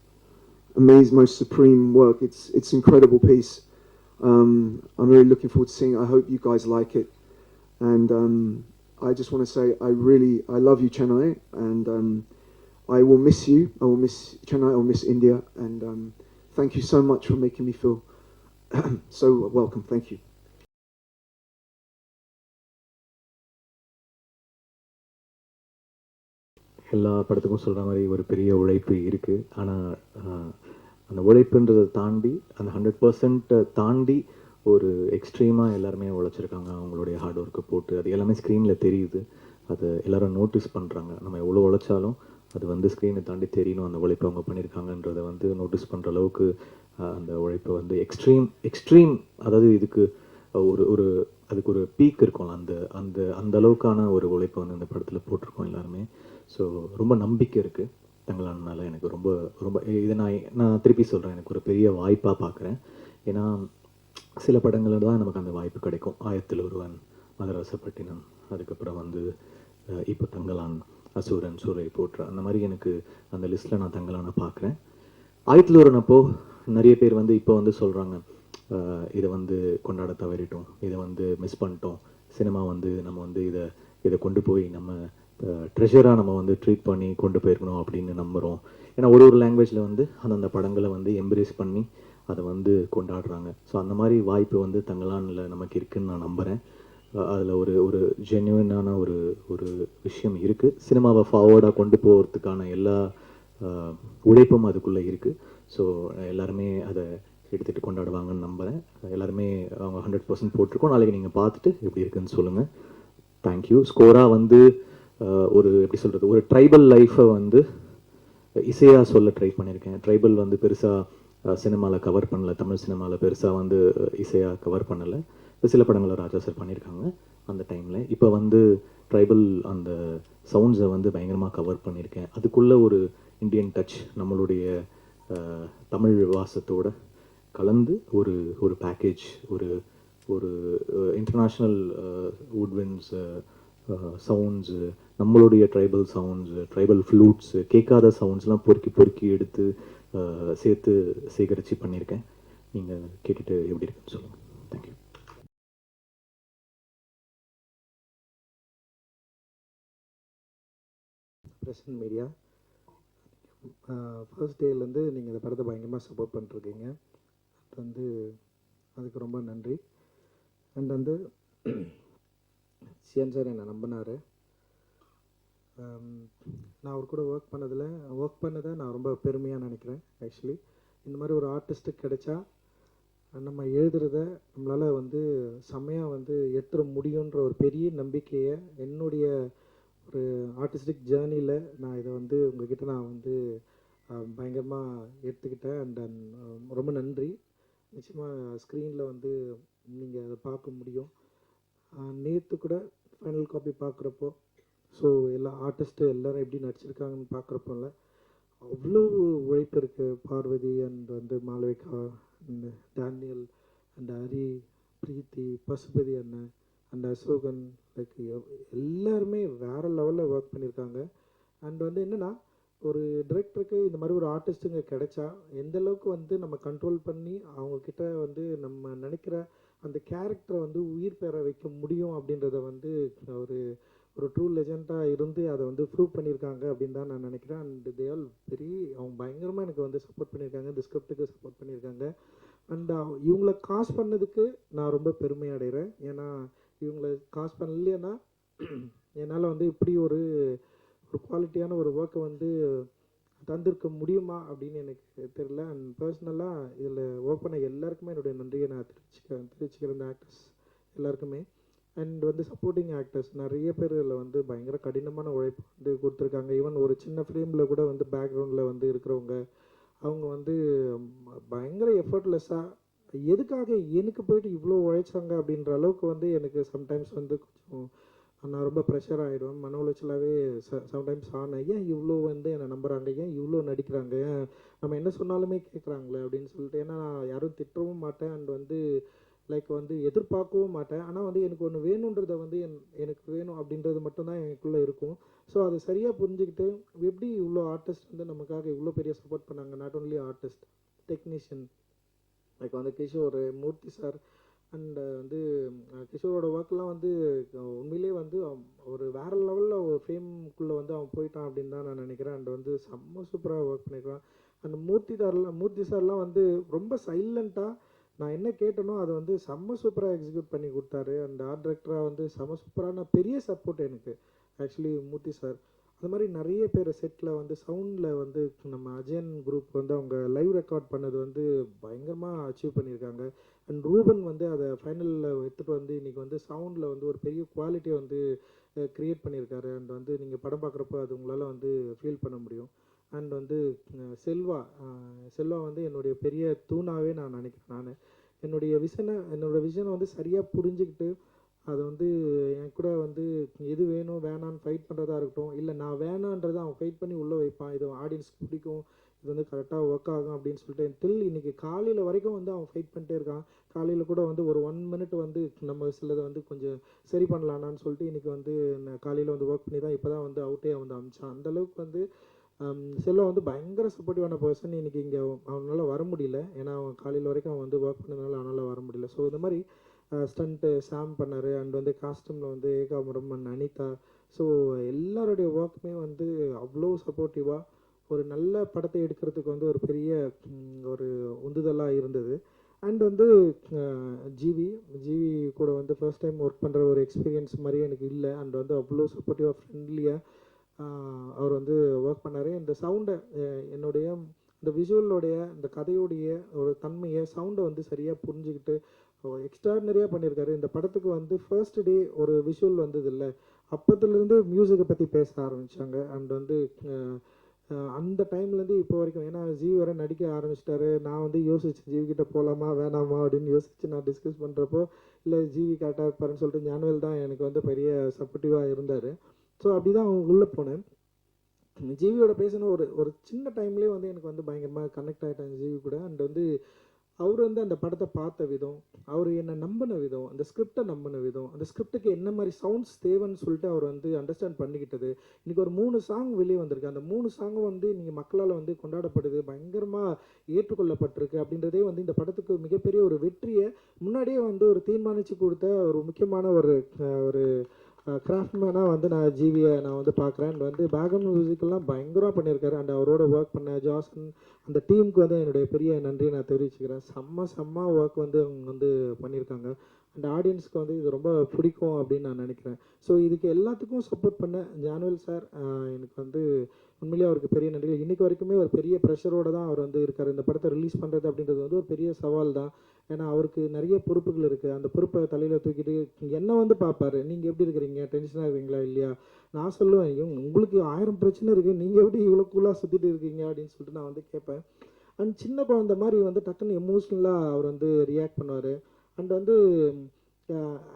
Speaker 4: amazing, most supreme work. It's incredible piece. I'm really looking forward to seeing it. I hope you guys like it, and I just want to say I love you, Chennai, and I will miss you. I will miss Chennai. I will miss India, and thank you so much for making me feel so welcome. Thank you.
Speaker 1: எல்லா படத்துக்கும் சொல்கிற மாதிரி ஒரு பெரிய உழைப்பு இருக்குது. ஆனால் அந்த உழைப்புன்றதை தாண்டி அந்த 100% தாண்டி ஒரு எக்ஸ்ட்ரீமாக எல்லாருமே உழைச்சிருக்காங்க. அவங்களுடைய ஹார்ட் ஒர்க்கை போட்டு அது எல்லாமே ஸ்க்ரீனில் தெரியுது. அதை எல்லோரும் நோட்டீஸ் பண்ணுறாங்க. நம்ம எவ்வளோ உழைச்சாலும் அது வந்து ஸ்க்ரீனை தாண்டி தெரியணும் அந்த உழைப்பு அவங்க பண்ணியிருக்காங்கன்றதை வந்து நோட்டீஸ் பண்ணுற அளவுக்கு அந்த உழைப்பை வந்து எக்ஸ்ட்ரீம் அதாவது இதுக்கு ஒரு அதுக்கு ஒரு பீக் இருக்கும். அந்த அளவுக்கான ஒரு உழைப்பை வந்து இந்த படத்தில் போட்டிருக்கோம் எல்லாருமே. ஸோ ரொம்ப நம்பிக்கை இருக்குது தங்களான் மேலே. எனக்கு ரொம்ப ரொம்ப இதை நான் திருப்பி சொல்கிறேன், எனக்கு ஒரு பெரிய வாய்ப்பாக பார்க்குறேன். ஏன்னா சில படங்களில் தான் நமக்கு அந்த வாய்ப்பு கிடைக்கும். ஆயிரத்தில் ஒருவன், மதரசப்பட்டினம், அதுக்கப்புறம் வந்து இப்போ தங்கலான், அசூரன், சூரை போற்ற, அந்த மாதிரி எனக்கு அந்த லிஸ்ட்டில் நான் தங்கலானை பார்க்குறேன். ஆயிரத்தில் ஒருவன் அப்போது நிறைய பேர் வந்து இப்போ வந்து சொல்கிறாங்க இதை வந்து கொண்டாட தவறிட்டோம், இதை வந்து மிஸ் பண்ணிட்டோம், சினிமா வந்து நம்ம வந்து இதை கொண்டு போய் நம்ம ட்ரெஷராக நம்ம வந்து ட்ரீட் பண்ணி கொண்டு போயிருக்கணும் அப்படின்னு நம்புகிறோம். ஏன்னா ஒரு லாங்குவேஜில் வந்து அந்தந்த படங்களை வந்து எம்ப்ரேஸ் பண்ணி அதை வந்து கொண்டாடுறாங்க. ஸோ அந்த மாதிரி வாய்ப்பு வந்து தங்கலானில் நமக்கு இருக்குதுன்னு நான் நம்புகிறேன். அதில் ஒரு ஜென்யூனான ஒரு விஷயம் இருக்குது. சினிமாவை ஃபார்வர்டாக கொண்டு போகிறதுக்கான எல்லா உழைப்பும் அதுக்குள்ளே இருக்குது. ஸோ எல்லாருமே அதை எடுத்துகிட்டு கொண்டாடுவாங்கன்னு நம்புகிறேன். எல்லாருமே அவங்க 100% போட்டிருக்கோம். நாளைக்கு நீங்கள் பார்த்துட்டு எப்படி இருக்குன்னு சொல்லுங்கள். தேங்க்யூ. ஸ்கோராக வந்து ஒரு எப்படி சொல்கிறது, ஒரு ட்ரைபல் லைஃப்பை வந்து
Speaker 5: இசையாக சொல்ல ட்ரை பண்ணியிருக்கேன். ட்ரைபல் வந்து பெருசாக சினிமாவில் கவர் பண்ணல, தமிழ் சினிமாவில் பெருசாக வந்து இசையாக கவர் பண்ணலை. சில படங்களை ராஜா சார் பண்ணியிருக்காங்க அந்த டைமில். இப்போ வந்து ட்ரைபல் அந்த சவுண்ட்ஸை வந்து பயங்கரமாக கவர் பண்ணியிருக்கேன். அதுக்குள்ளே ஒரு இந்தியன் டச் நம்மளுடைய தமிழ் வாசத்தோட கலந்து ஒரு பேக்கேஜ், ஒரு ஒரு இன்டர்நேஷ்னல் வுட்வின்ஸ் சவுண்ட்ஸு, நம்மளுடைய ட்ரைபல் சவுண்ட்ஸு, ட்ரைபல் ஃப்ளூட்ஸு, கேட்காத சவுண்ட்ஸ்லாம் பொறுக்கி எடுத்து சேர்த்து சேகரித்து பண்ணியிருக்கேன். நீங்கள் கேட்டுட்டு எப்படி இருக்குன்னு சொல்லுங்கள். தேங்க்யூ.
Speaker 6: பிரசன்ட் மீடியா, ஃபர்ஸ்ட் டேலேருந்து நீங்கள் இந்த படத்தை பயங்கரமாக சப்போர்ட் பண்ணிருக்கீங்க. அது வந்து அதுக்கு ரொம்ப நன்றி. அண்ட் வந்து சிஎன் சார் என்னை நம்பினார். நான் அவர் கூட ஒர்க் பண்ணதை நான் ரொம்ப பெருமையாக நினைக்கிறேன். ஆக்சுவலி இந்த மாதிரி ஒரு ஆர்டிஸ்ட்டுக்கு கிடைச்சா நம்ம எழுதுறத நம்மளால் வந்து செம்மையாக வந்து எடுத்துட முடியுன்ற ஒரு பெரிய நம்பிக்கையை என்னுடைய ஒரு ஆர்டிஸ்டிக் ஜேர்னியில் நான் இதை வந்து உங்ககிட்ட நான் வந்து பயங்கரமாக எடுத்துக்கிட்டேன். அண்ட் ரொம்ப நன்றி. நிச்சயமாக ஸ்க்ரீனில் வந்து நீங்கள் அதை பார்க்க முடியும். நேற்று கூட ஃபைனல் காப்பி பார்க்குறப்போ, ஸோ எல்லா ஆர்டிஸ்ட்டு எல்லோரும் எப்படி நடிச்சிருக்காங்கன்னு பார்க்குறப்போல அவ்வளோ உழைப்பு இருக்குது. பார்வதி அண்ட் வந்து Malavika and Daniel and Hari, Preethi, Pasupathi அண்ணன் அண்ட் அசோகன், லைக் எல்லாருமே வேறு லெவலில் ஒர்க் பண்ணியிருக்காங்க. அண்ட் வந்து என்னென்னா, ஒரு டிரெக்டருக்கு இந்த மாதிரி ஒரு ஆர்டிஸ்ட்டுங்க கிடைச்சா எந்த அளவுக்கு வந்து நம்ம கண்ட்ரோல் பண்ணி அவங்கக்கிட்ட வந்து நம்ம நினைக்கிற அந்த கேரக்டரை வந்து உயிர் பெற வைக்க முடியும் அப்படின்றத வந்து ஒரு ட்ரூ லெஜெண்டாக இருந்து அதை வந்து ப்ரூவ் பண்ணியிருக்காங்க அப்படின்னு தான் நான் நினைக்கிறேன். அண்ட் தே ஆல் அவங்க பயங்கரமாக எனக்கு வந்து சப்போர்ட் பண்ணியிருக்காங்க, இந்த ஸ்கிரிப்டுக்கு சப்போர்ட் பண்ணியிருக்காங்க. அண்ட் இவங்களை காசு பண்ணதுக்கு நான் ரொம்ப பெருமை அடைகிறேன். ஏன்னா இவங்களை காசு பண்ணலைன்னா என்னால் வந்து இப்படி ஒரு குவாலிட்டியான ஒரு ஒர்க்கை வந்து தந்திருக்க முடியுமா அப்படின்னு எனக்கு தெரியல. அண்ட் பர்சனலாக இதில் ஒர்க் பண்ண எல்லாருக்குமே என்னுடைய நன்றியை நான் தெரிவிச்சுக்கிறேன், இந்த ஆக்டர்ஸ் எல்லாருக்குமே. அண்ட் வந்து சப்போர்ட்டிங் ஆக்டர்ஸ் நிறைய பேர் இதில் வந்து பயங்கர கடினமான உழைப்பு வந்து கொடுத்துருக்காங்க. ஈவன் ஒரு சின்ன ஃப்ரேமில் கூட வந்து பேக்ரவுண்டில் வந்து இருக்கிறவங்க அவங்க வந்து பயங்கர எஃபர்ட்லெஸ்ஸாக எதுக்காக எனக்கு போயிட்டு இவ்வளோ உழைச்சாங்க அப்படின்ற அளவுக்கு வந்து எனக்கு சம்டைம்ஸ் வந்து கொஞ்சம் நான் ரொம்ப ப்ரெஷர் ஆகிடுவேன், மன உளைச்சலாகவே சம்டைம்ஸ் ஆனேன். ஏன் இவ்வளோ வந்து என்னை நம்புகிறாங்க, ஏன் இவ்வளோ நடிக்கிறாங்க, ஏன் நம்ம என்ன சொன்னாலுமே கேட்குறாங்களே அப்படின்னு சொல்லிட்டு. ஏன்னா நான் யாரும் திட்டவும் மாட்டேன் அண்ட் வந்து லைக் வந்து எதிர்பார்க்கவும் மாட்டேன். ஆனால் வந்து எனக்கு ஒன்று வேணுன்றதை வந்து எனக்கு வேணும் அப்படின்றது மட்டும்தான் எனக்குள்ளே இருக்கும். ஸோ அதை சரியாக புரிஞ்சுக்கிட்டு எப்படி இவ்வளோ ஆர்டிஸ்ட் வந்து நமக்காக இவ்வளோ பெரிய சப்போர்ட் பண்ணாங்க. Not only artist, technician like வந்து கிஷோர், மூர்த்தி சார் அண்ட் வந்து கிஷோரோட ஒர்க்லாம் வந்து உண்மையிலே வந்து ஒரு வேறு லெவலில் ஒரு ஃபேம்குள்ளே வந்து அவன் போயிட்டான் அப்படின்னு தான் நான் நினைக்கிறேன். அண்ட் வந்து செம்ம சூப்பராக ஒர்க் பண்ணியிருக்கான். அண்ட் மூர்த்தி சார்லாம் வந்து ரொம்ப சைலண்ட்டாக நான் என்ன கேட்டனோ அதை வந்து செம்ம சூப்பராக எக்ஸிக்யூட் பண்ணி கொடுத்தாரு. அண்ட் ஆர்ட் டைரக்டராக வந்து செம்ம சூப்பரான பெரிய சப்போர்ட் எனக்கு ஆக்சுவலி மூர்த்தி சார். அது மாதிரி நிறைய பேர் செட்டில் வந்து சவுண்டில் வந்து நம்ம அஜயன் குரூப் வந்து அவங்க லைவ் ரெக்கார்ட் பண்ணது வந்து பயங்கரமாக அச்சீவ் பண்ணியிருக்காங்க. அண்ட் ரூபன் வந்து அதை ஃபைனலில் எடுத்துகிட்டு வந்து இன்றைக்கி வந்து சவுண்டில் வந்து ஒரு பெரிய குவாலிட்டியை வந்து க்ரியேட் பண்ணியிருக்காரு. அண்ட் வந்து நீங்கள் படம் பார்க்குறப்போ அது உங்களால் வந்து ஃபீல் பண்ண முடியும். அண்ட் வந்து செல்வா வந்து என்னுடைய பெரிய தூணாகவே நான் நினைக்கிறேன். என்னோடய விஷனை வந்து சரியாக புரிஞ்சுக்கிட்டு அதை வந்து என் கூட வந்து எது வேணும் வேணான்னு ஃபைட் பண்ணுறதா இருக்கட்டும், இல்லை நான் வேணான்றதை அவன் ஃபைட் பண்ணி உள்ளே வைப்பான், இது ஆடியன்ஸ்க்கு பிடிக்கும், இது வந்து கரெக்டாக ஒர்க் ஆகும் அப்படின்னு சொல்லிட்டு இன்றைக்கி காலையில் வரைக்கும் வந்து அவன் ஃபைட் பண்ணிட்டே இருக்கான். காலையில் கூட வந்து ஒரு 1 minute வந்து நம்ம சிலதை வந்து கொஞ்சம் சரி பண்ணலான்னு சொல்லிட்டு இன்றைக்கி வந்து நான் காலையில் வந்து ஒர்க் பண்ணி தான் இப்போ தான் வந்து அவுட்டே வந்து அமிச்சான். அந்தளவுக்கு வந்து செல்வம் வந்து பயங்கர சப்போர்ட்டிவான பர்சன். இன்றைக்கி இங்கே அவனால் வர முடியல, ஏன்னா அவன் காலையில் வரைக்கும் அவன் வந்து ஒர்க் பண்ணதுனால அவனால் வர முடியல. ஸோ இந்த மாதிரி ஸ்டண்ட்டு சாம் பண்ணார். அண்ட் வந்து காஸ்டியூமில் வந்து ஏகாம்பரம் அண்ட் அனிதா. ஸோ எல்லாருடைய ஒர்க்குமே வந்து அவ்வளோ சப்போர்ட்டிவாக ஒரு நல்ல படத்தை எடுக்கிறதுக்கு வந்து ஒரு பெரிய ஒரு உந்துதலாக இருந்தது. அண்ட் வந்து ஜிவி கூட வந்து ஃபர்ஸ்ட் டைம் ஒர்க் பண்ணுற ஒரு எக்ஸ்பீரியன்ஸ் மாதிரியே எனக்கு இல்லை. அண்ட் வந்து அவ்வளோ சப்போர்ட்டிவாக ஃப்ரெண்ட்லியாக அவர் வந்து ஒர்க் பண்ணார். இந்த சவுண்டை என்னுடைய இந்த விஷுவலோடைய இந்த கதையோடைய ஒரு தன்மையை சவுண்டை வந்து சரியாக புரிஞ்சுக்கிட்டு எக்ஸ்ட்ராடினரியாக பண்ணியிருக்காரு. இந்த படத்துக்கு வந்து ஃபர்ஸ்ட் டே ஒரு விஷுவல் வந்தது இல்லை, அப்போத்துலேருந்து மியூசிக்கை பற்றி பேச ஆரம்பித்தாங்க. அண்ட் வந்து அந்த டைம்லேருந்து இப்போ வரைக்கும், ஏன்னா ஜீவி வேறு நடிக்க ஆரம்பிச்சிட்டாரு. நான் வந்து யோசிச்சு ஜீவிக்கிட்ட போகலாமா வேணாமா அப்படின்னு யோசித்து நான் டிஸ்கஸ் பண்ணுறப்போ, இல்லை ஜீவி கரெக்டாக இருப்பாருன்னு சொல்லிட்டு ஞானவேல் தான் எனக்கு வந்து பெரிய சப்போர்ட்டிவாக இருந்தார். ஸோ அப்படி தான் அவங்க உள்ளே போனேன். ஜீவியோட பேசின ஒரு ஒரு சின்ன டைம்லேயே வந்து எனக்கு வந்து பயங்கரமாக கனெக்ட் ஆகிட்டேன் ஜீவி கூட. அண்ட் வந்து அவர் வந்து அந்த படத்தை பார்த்த விதம், அவர் என்னை நம்பின விதம், அந்த ஸ்கிரிப்டை நம்பின விதம், அந்த ஸ்கிரிப்டுக்கு என்ன மாதிரி சவுண்ட்ஸ் தேவைன்னு சொல்லிட்டு அவர் வந்து அண்டர்ஸ்டாண்ட் பண்ணிக்கிட்டது. இன்றைக்கி ஒரு 3 சாங் வெளியே வந்திருக்கு. அந்த 3 சாங்கும் வந்து நீங்கள் மக்களால் வந்து கொண்டாடப்படுது, பயங்கரமாக ஏற்றுக்கொள்ளப்பட்டிருக்கு. அப்படின்றதே வந்து இந்த படத்துக்கு மிகப்பெரிய ஒரு வெற்றியை முன்னாடியே வந்து ஒரு தீர்மானித்து கொடுத்த ஒரு முக்கியமான ஒரு ஒரு கிராஃப்ட்மேனாக வந்து நான் ஜீவியை நான் வந்து பார்க்குறேன். அண்ட் வந்து பேக்ரவுண்ட் மியூசிக்கெல்லாம் பயங்கரமாக பண்ணியிருக்காரு. அண்ட் அவரோட ஒர்க் பண்ண ஜாசன் அந்த டீமுக்கு வந்து என்னுடைய பெரிய நன்றியை நான் தெரிவிச்சுக்கிறேன். செம்ம ஒர்க் வந்து அவங்க வந்து பண்ணியிருக்காங்க. அண்ட் ஆடியன்ஸ்க்கு வந்து இது ரொம்ப பிடிக்கும் அப்படின்னு நான் நினைக்கிறேன். ஸோ இதுக்கு எல்லாத்துக்கும் சப்போர்ட் பண்ண ஞானவேல் சார், எனக்கு வந்து உண்மையிலேயே அவருக்கு பெரிய நன்றிகள். இன்றைக்கி வரைக்குமே ஒரு பெரிய ப்ரெஷரோடு தான் அவர் வந்து இருக்கார். இந்த படத்தை ரிலீஸ் பண்ணுறது அப்படின்றது வந்து ஒரு பெரிய சவால் தான். ஏன்னா அவருக்கு நிறைய பொறுப்புகள் இருக்குது. அந்த பொறுப்பை தலையில் தூக்கிட்டு என்னை வந்து பார்ப்பாரு, நீங்கள் எப்படி இருக்கிறீங்க, டென்ஷனாக இருக்கீங்களா இல்லையா. நான் சொல்லுவேன், உங்களுக்கு 1000 பிரச்சனை இருக்குது, நீங்கள் எப்படி இவ்வளோ கூலாக சுற்றிட்டு இருக்கீங்க அப்படின்னு சொல்லிட்டு நான் வந்து கேட்பேன். அண்ட் சின்ன குழந்தை மாதிரி வந்து டக்குன்னு எமோஷ்னலாக அவர் வந்து ரியாக்ட் பண்ணுவார். அண்ட் வந்து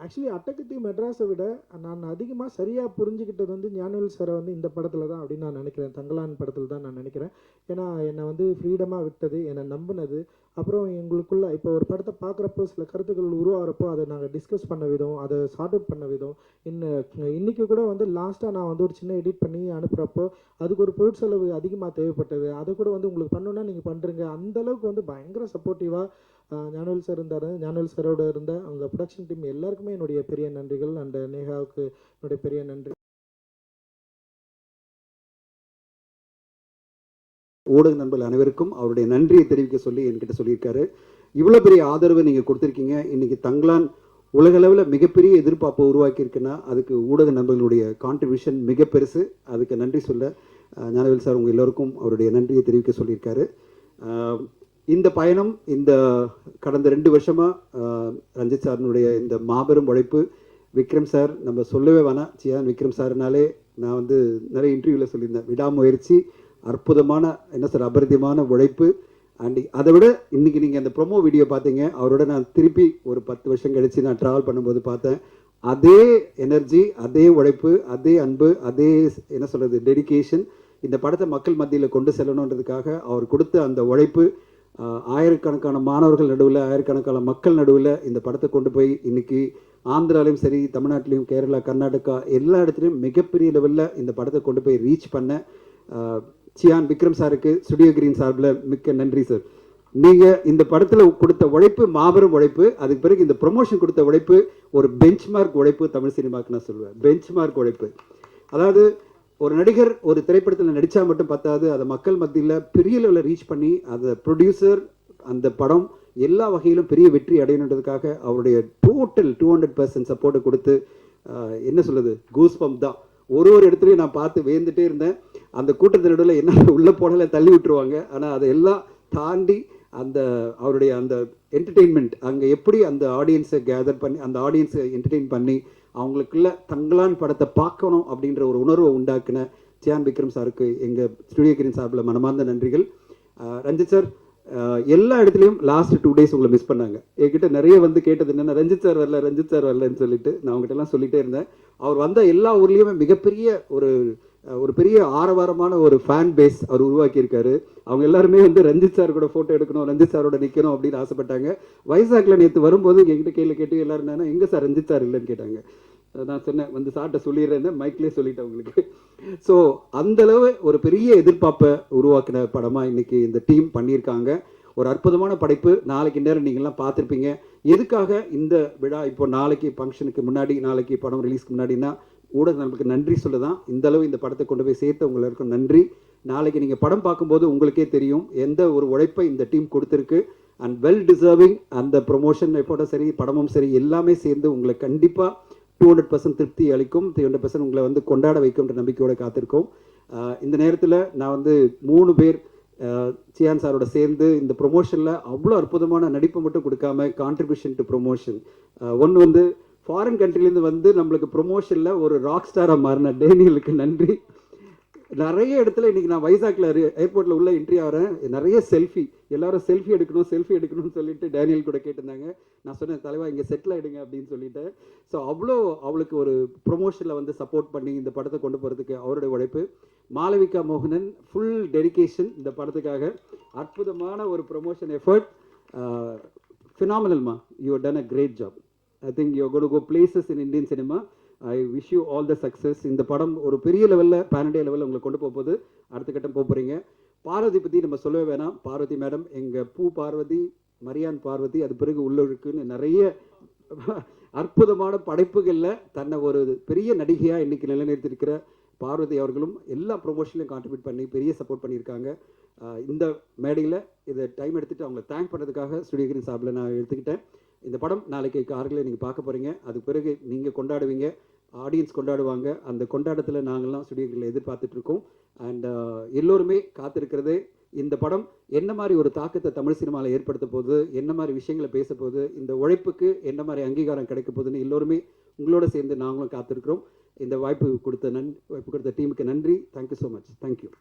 Speaker 6: ஆக்சுவலி அட்டகத்தி மெட்ராஸை விட நான் அதிகமாக சரியாக புரிஞ்சுக்கிட்டது வந்து ஞானவேல் சாரை வந்து இந்த படத்தில் தான் அப்படின்னு நான் நினைக்கிறேன். தங்கலான் படத்தில் தான் நான் நினைக்கிறேன். ஏன்னா என்னை வந்து ஃப்ரீடமாக விட்டது, என்னை நம்பினது. அப்புறம் எங்களுக்குள்ள இப்போ ஒரு படத்தை பார்க்குறப்போ சில கருத்துக்கள் உருவாகிறப்போ அதை நாங்கள் டிஸ்கஸ் பண்ண விதம், அதை சார்ட் அவுட் பண்ண விதம். இன்றைக்கி கூட வந்து லாஸ்ட்டாக நான் வந்து ஒரு சின்ன எடிட் பண்ணி அனுப்புகிறப்போ அதுக்கு ஒரு பொருட்செலவு அதிகமாக தேவைப்பட்டது. அதை கூட வந்து உங்களுக்கு பண்ணணுன்னா நீங்கள் பண்ணுறீங்க. அந்தளவுக்கு வந்து பயங்கர சப்போர்ட்டிவாக ஞானவேல் சார் இருந்தார். ஞானவேல் சாரோட இருந்த அந்த ப்ரொடக்ஷன் டீம் எல்லாருக்குமே என்னுடைய பெரிய நன்றிகள். அண்ட் நேஹாவுக்கு என்னுடைய பெரிய நன்றி.
Speaker 7: ஊடக நண்பர்கள் அனைவருக்கும் அவருடைய நன்றியை தெரிவிக்க சொல்லி என்கிட்ட சொல்லியிருக்காரு. இவ்வளோ பெரிய ஆதரவு நீங்கள் கொடுத்துருக்கீங்க. இன்றைக்கி தங்கலான் உலகளவில் மிகப்பெரிய எதிர்பார்ப்பை உருவாக்கியிருக்குன்னா அதுக்கு ஊடக நண்பர்களுடைய கான்ட்ரிபியூஷன் மிக பெருசு. அதுக்கு நன்றி சொல்ல ஞானவேல் சார் உங்கள் எல்லோருக்கும் அவருடைய நன்றியை தெரிவிக்க சொல்லியிருக்காரு. இந்த பயணம் இந்த கடந்த 2 வருஷமாக ரஞ்சித் சாரினுடைய இந்த மாபெரும் உழைப்பு, விக்ரம் சார் நம்ம சொல்லவே வேணாம். சியான் விக்ரம் சார்னாலே நான் வந்து நிறைய இன்டர்வியூவில் சொல்லியிருந்தேன், விடாமுயற்சி, அற்புதமான என்ன சார் அபரிதமான உழைப்பு. அண்ட் அதை விட இன்றைக்கி நீங்கள் அந்த ப்ரொமோ வீடியோ பார்த்தீங்க, அவரோட நான் திருப்பி ஒரு 10 வருஷம் கழித்து நான் ட்ராவல் பண்ணும்போது பார்த்தேன். அதே எனர்ஜி, அதே உழைப்பு, அதே அன்பு, அதே என்ன சொல்கிறது டெடிகேஷன் இந்த படத்தை மக்கள் மத்தியில் கொண்டு செல்லணுன்றதுக்காக அவர் கொடுத்த அந்த உழைப்பு, ஆயிரக்கணக்கான மாணவர்கள் நடுவில், ஆயிரக்கணக்கான மக்கள் நடுவில் இந்த படத்தை கொண்டு போய் இன்றைக்கி ஆந்திராலையும் சரி, தமிழ்நாட்டிலையும், கேரளா, கர்நாடகா எல்லா இடத்துலையும் மிகப்பெரிய லெவலில் இந்த படத்தை கொண்டு போய் ரீச் பண்ண சியான் விக்ரம் சாருக்கு ஸ்டுடியோ கிரீன் சார்பில் மிக்க நன்றி சார். நீங்கள் இந்த படத்தில் கொடுத்த உழைப்பு மாபெரும் உழைப்பு. அதுக்கு பிறகு இந்த ப்ரொமோஷன் கொடுத்த உழைப்பு ஒரு பெஞ்ச்மார்க் உழைப்பு தமிழ் சினிமாவுக்கு நான் சொல்லுவேன். பெஞ்ச்மார்க் உழைப்பு. அதாவது ஒரு நடிகர் ஒரு திரைப்படத்தில் நடித்தா மட்டும் பத்தாது, அதை மக்கள் மத்தியில் பெரிய லெவலில் ரீச் பண்ணி அதை ப்ரொடியூசர் அந்த படம் எல்லா வகையிலும் பெரிய வெற்றி அடையணுன்றதுக்காக அவருடைய டோட்டல் 200% சப்போர்ட்டை கொடுத்து என்ன சொல்லுது கூஸ்பம்ப் தான். ஒரு இடத்துலையும் நான் பார்த்து வேந்துட்டே இருந்தேன். அந்த கூட்டத்தின் நடுவில் என்ன உள்ளே போனால தள்ளி விட்டுருவாங்க. ஆனால் அதை எல்லாம் தாண்டி அந்த அவருடைய அந்த என்டர்டெயின்மெண்ட் அங்கே எப்படி அந்த ஆடியன்ஸை கேதர் பண்ணி அந்த ஆடியன்ஸை என்டர்டெயின் பண்ணி அவங்களுக்குள்ள தங்கலான் படத்தை பார்க்கணும் அப்படின்ற ஒரு உணர்வை உண்டாக்குன சியான் விக்ரம் சாருக்கு எங்கள் ஸ்டுடியோ கிரீன் சார்பில் மனமார்ந்த நன்றிகள். ரஞ்சித் சார் எல்லா இடத்துலையும் லாஸ்ட் 2 days உங்களை மிஸ் பண்ணாங்க. என்கிட்ட நிறைய வந்து கேட்டது என்னென்னா ரஞ்சித் சார் வரலன்னு சொல்லிட்டு நான் அவங்ககிட்ட எல்லாம் சொல்லிகிட்டே இருந்தேன். அவர் வந்த எல்லா ஊர்லேயுமே மிகப்பெரிய ஒரு பெரிய ஆரவாரமான ஒரு ஃபேன் பேஸ் அவர் உருவாக்கியிருக்காரு. அவங்க எல்லாருமே வந்து ரஞ்சித் சார் கூட ஃபோட்டோ எடுக்கணும், ரஞ்சித் சாரோட நிற்கணும் அப்படின்னு ஆசைப்பட்டாங்க. வைசாக்கில் நேற்று வரும்போது என்கிட்ட கேட்டு எல்லாரும் என்னன்னா எங்கே சார் ரஞ்சித் சார் இல்லைன்னு கேட்டாங்க. நான் சொன்னேன் வந்து சார்ட்ட சொல்லிடுறேன், மைக்லேயே சொல்லிட்டேன் உங்களுக்கு. ஸோ அந்தளவு ஒரு பெரிய எதிர்பார்ப்பை உருவாக்கின படமாக இன்றைக்கி இந்த டீம் பண்ணியிருக்காங்க. ஒரு அற்புதமான படைப்பு. நாளைக்கு நேரம் நீங்கள்லாம் பார்த்துருப்பீங்க. எதுக்காக இந்த விழா இப்போ நாளைக்கு ஃபங்க்ஷனுக்கு முன்னாடி, நாளைக்கு படம் ரிலீஸ்க்கு முன்னாடினா ஊடக நம்மளுக்கு நன்றி சொல்ல தான் இந்தளவு இந்த படத்தை கொண்டு போய் சேர்த்து உங்களுக்கு நன்றி. நாளைக்கு நீங்கள் படம் பார்க்கும்போது உங்களுக்கே தெரியும் எந்த ஒரு உழைப்பை இந்த டீம் கொடுத்துருக்கு. அண்ட் வெல் டிசர்விங் அந்த ப்ரொமோஷன் எஃபோர்ட்டும் சரி, படமும் சரி, எல்லாமே சேர்ந்து உங்களை கண்டிப்பாக 200% திருப்தி அளிக்கும், 300% உங்களை வந்து கொண்டாட வைக்கும்ன்ற நம்பிக்கையோடு காத்திருக்கோம். இந்த நேரத்தில் நான் வந்து 3 பேர் சியான் சாரோட சேர்ந்து இந்த ப்ரொமோஷனில் அவ்வளோ அற்புதமான நடிப்பை மட்டும் கொடுக்காம கான்ட்ரிபியூஷன் டு ப்ரொமோஷன். ஒன்று வந்து ஃபாரின் கண்ட்ரிலேருந்து வந்து நம்மளுக்கு ப்ரொமோஷனில் ஒரு ராக் ஸ்டாராக மாறின டேனியலுக்கு நன்றி. நிறைய இடத்துல இன்னைக்கு நான் வைசாக்ல ஏர்போர்ட்டில் உள்ள என்ட்ரி ஆகிறேன், நிறைய செல்ஃபி, எல்லாரும் செல்ஃபி எடுக்கணும்னு சொல்லிட்டு டேனியல் கூட கேட்டிருந்தாங்க. நான் சொன்னேன் தலைவா இங்கே செட்டில் ஆகிடுங்க அப்படின்னு சொல்லிட்டு. ஸோ அவ்வளோ அவளுக்கு ஒரு ப்ரொமோஷனில் வந்து சப்போர்ட் பண்ணி இந்த படத்தை கொண்டு போகிறதுக்கு அவருடைய உழைப்பு. மாளவிகா மோகனன் ஃபுல் டெடிகேஷன் இந்த படத்துக்காக. அற்புதமான ஒரு ப்ரொமோஷன் எஃபர்ட். ஃபினாமினல்மா, you have done a great job. I think you got go places in Indian cinema. I wish you all the success. இந்த படம் ஒரு பெரிய லெவலில் பேன் இண்டியா லெவலில் உங்களை கொண்டு போகும்போது அடுத்த கட்டம் போகிறீங்க. பார்வதி பற்றி நம்ம சொல்லவே வேணாம். பார்வதி மேடம் எங்கள் பூ பார்வதி, மரியான் பார்வதி, அது பிறகு உள்ளுக்குன்னு நிறைய அற்புதமான படைப்புகளில் தன்னை ஒரு பெரிய நடிகையாக இன்றைக்கி நிலைநிறுத்திருக்கிற பார்வதி அவர்களும் எல்லா ப்ரொமோஷன்லையும் கான்ட்ரிபியூட் பண்ணி பெரிய சப்போர்ட் பண்ணியிருக்காங்க. இந்த மேடையில் இதை டைம் எடுத்துகிட்டு அவங்கள தேங்க் பண்ணுறதுக்காக ஸ்டுடியோ கிரீன் சாப்பில் நான் எடுத்துக்கிட்டேன். இந்த படம் நாளைக்கு கார்களை நீங்கள் பார்க்க போகிறீங்க. அதுக்கு பிறகு நீங்கள் கொண்டாடுவீங்க, ஆடியன்ஸ் கொண்டாடுவாங்க. அந்த கொண்டாட்டத்தில் நாங்கள்லாம் ஸ்டுடியோ கிரீனில் எதிர்பார்த்துட்ருக்கோம். அண்ட் எல்லோருமே காத்திருக்கிறது இந்த படம் என்ன மாதிரி ஒரு தாக்கத்தை தமிழ் சினிமாவில் ஏற்படுத்த போகுது, என்ன மாதிரி விஷயங்களை பேச போகுது, இந்த உழைப்புக்கு என்ன மாதிரி அங்கீகாரம் கிடைக்க போகுதுன்னு எல்லோருமே உங்களோட சேர்ந்து நாங்களும் காத்திருக்கிறோம். இந்த வாய்ப்பு கொடுத்த டீமுக்கு நன்றி. Thank you so much. தேங்க்யூ.